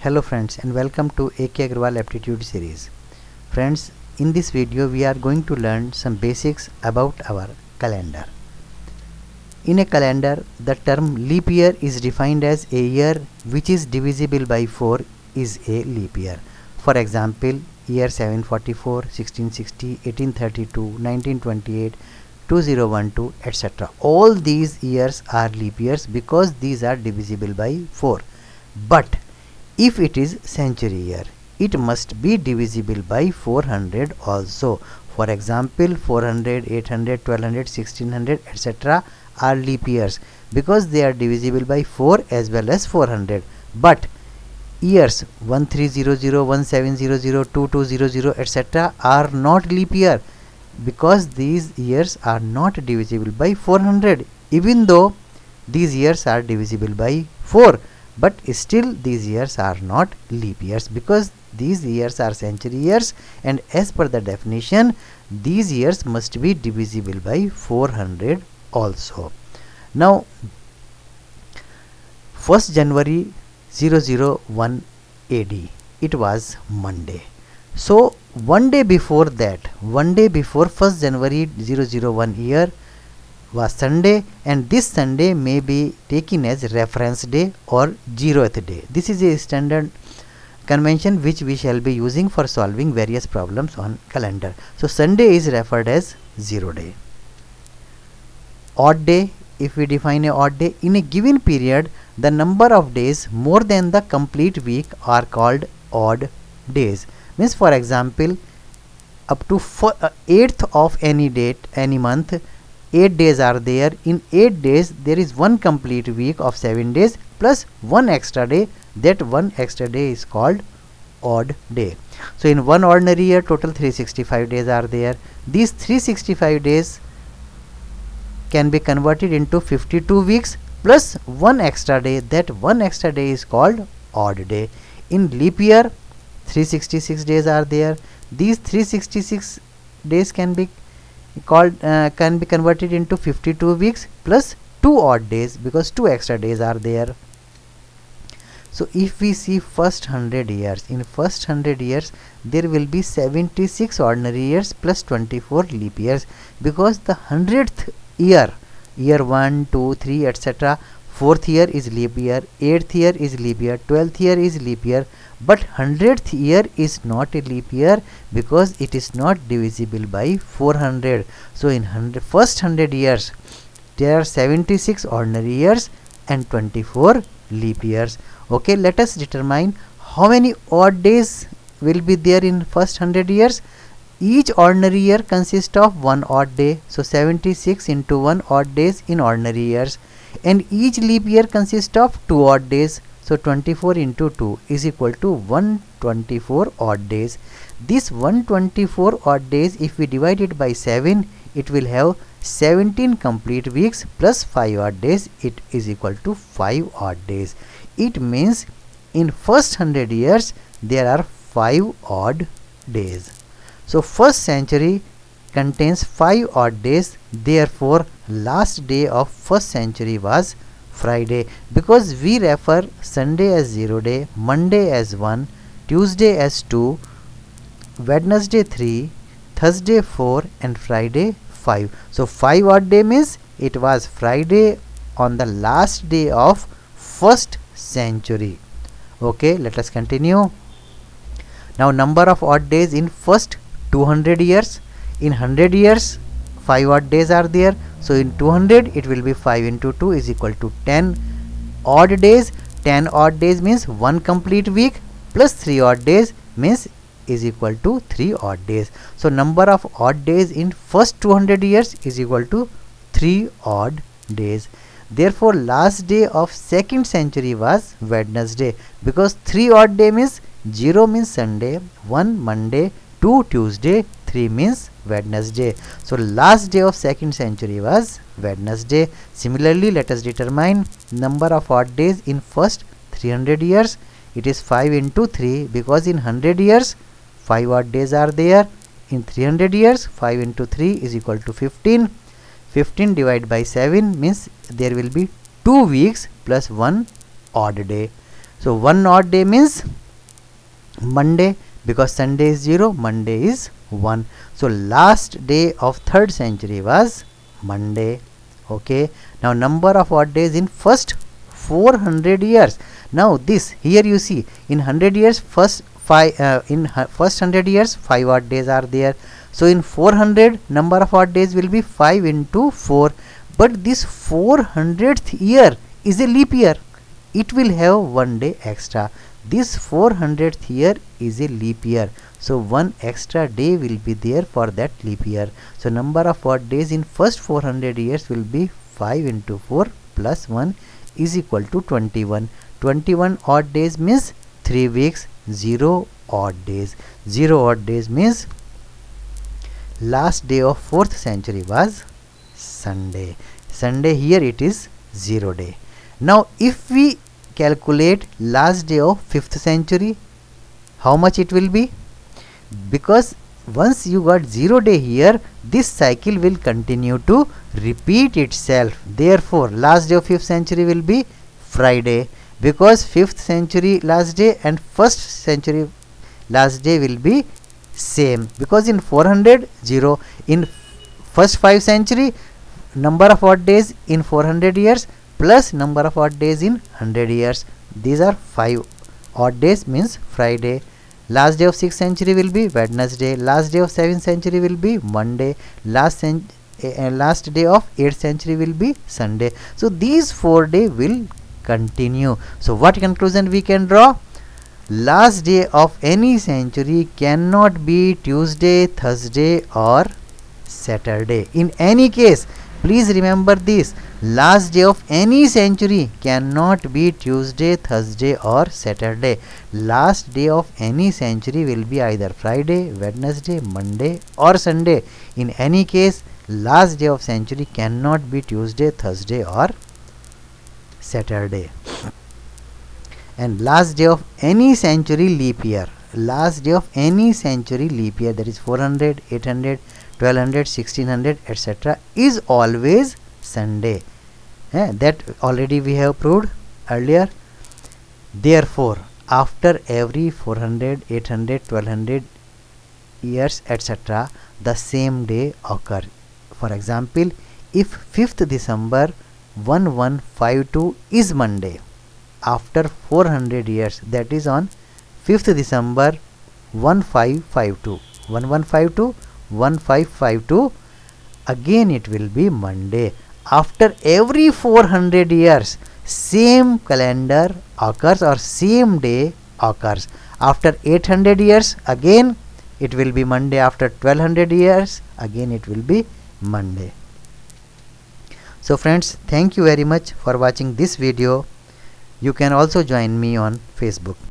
Hello friends, and welcome to AK Agrawal Aptitude series. Friends, in this video we are going to learn some basics about our calendar. In a calendar, the term leap year is defined as a year which is divisible by 4 is a leap year. For example, year 744, 1660, 1832, 1928, 2012, etc. All these years are leap years because these are divisible by 4. But if it is century year, it must be divisible by 400 also. For example, 400, 800, 1200, 1600, etc. are leap years because they are divisible by 4 as well as 400. But years 1300, 1700, 2200, etc. are not leap year because these years are not divisible by 400, even though these years are divisible by 4. But still these years are not leap years because these years are century years, and as per the definition these years must be divisible by 400 also. Now 1st January 001 AD, it was Monday. So one day before that, 1st January 001 year was Sunday, and this Sunday may be taken as reference day or 0th day. This is a standard convention which we shall be using for solving various problems on calendar. So Sunday is referred as 0 day. Odd day, if we define a odd day, in a given period the number of days more than the complete week are called odd days. Means, for example, up to 8th of any date, any month, 8 days are there. In 8 days there is one complete week of 7 days plus one extra day. That one extra day is called odd day. So in one ordinary year total 365 days are there. These 365 days can be converted into 52 weeks plus one extra day. That one extra day is called odd day. In leap year 366 days are there. These 366 days can be converted into 52 weeks plus 2 odd days because 2 extra days are there. So if we see first 100 years, in first 100 years there will be 76 ordinary years plus 24 leap years because the 100th year, year 1, 2, 3, etc. 4th year is leap year, 8th year is leap year, 12th year is leap year, but 100th year is not a leap year because it is not divisible by 400. So in first 100 years there are 76 ordinary years and 24 leap years. Okay, let us determine how many odd days will be there in first 100 years. Each ordinary year consists of one odd day, so 76 into 1 odd days in ordinary years, and each leap year consists of 2 odd days, so 24 into 2 is equal to 124 odd days. This 124 odd days, if we divide it by 7, it will have 17 complete weeks plus 5 odd days. It is equal to 5 odd days. It means in first 100 years there are 5 odd days. So first century contains 5 odd days. Therefore last day of first century was Friday because we refer Sunday as 0 day, Monday as 1, Tuesday as 2, Wednesday 3, Thursday 4 and Friday 5. So 5 odd day means it was Friday on the last day of first century. Okay, let us continue. Now number of odd days in first 200 years. In 100 years 5 odd days are there, so in 200 it will be 5 into 2 is equal to 10 odd days. 10 odd days means 1 complete week plus 3 odd days means is equal to 3 odd days. So number of odd days in first 200 years is equal to 3 odd days. Therefore last day of second century was Wednesday because 3 odd day means 0 means Sunday, 1 Monday, 2 Tuesday, 3 means Wednesday. So last day of second century was Wednesday. Similarly, let us determine number of odd days in first 300 years. It is 5 into 3 because in 100 years 5 odd days are there. In 300 years 5 into 3 is equal to 15. 15 divided by 7 means there will be 2 weeks plus 1 odd day. So 1 odd day means Monday, because Sunday is 0, Monday is 1. So last day of 3rd century was Monday. Okay, now number of odd days in first 400 years. Now this here you see, in 100 years first 100 years 5 odd days are there. So in 400 number of odd days will be 5 into 4. But this 400th year is a leap year. It will have 1 day extra. This 400th year is a leap year. So 1 extra day will be there for that leap year. So number of odd days in first 400 years will be 5 into 4 plus 1 is equal to 21. 21 odd days means 3 weeks, 0 odd days. 0 odd days means last day of 4th century was Sunday. Sunday here it is 0 day. Now if we calculate last day of 5th century, how much it will be? Because once you got 0 day here, this cycle will continue to repeat itself. Therefore last day of 5th century will be Friday, because 5th century last day and 1st century last day will be same, because in 400 0, in first 5 century number of odd days in 400 years plus number of odd days in 100 years, these are 5 odd days means Friday. Last day of 6th century will be Wednesday. Last day of 7th century will be Monday. Last day of 8th century will be Sunday. So these 4 days will continue. So what conclusion we can draw? Last day of any century cannot be Tuesday, Thursday or Saturday. In any case, please remember this, last day of any century cannot be Tuesday, Thursday or Saturday. Last day of any century will be either Friday, Wednesday, Monday or Sunday. In any case, last day of century cannot be Tuesday, Thursday or Saturday. And last day of any century leap year, last day of any century leap year, that is 400, 800, 1200, 1600 etc., is always Sunday. That already we have proved earlier. Therefore after every 400, 800, 1200 years etc., the same day occur. For example, if 5th December 1152 is Monday, after 400 years, that is on 5th December 1552, 1152, 1552, again it will be Monday. After every 400 years, same calendar occurs or same day occurs. After 800 years, again it will be Monday. After 1200 years, again it will be Monday. So friends, thank you very much for watching this video. You can also join me on Facebook.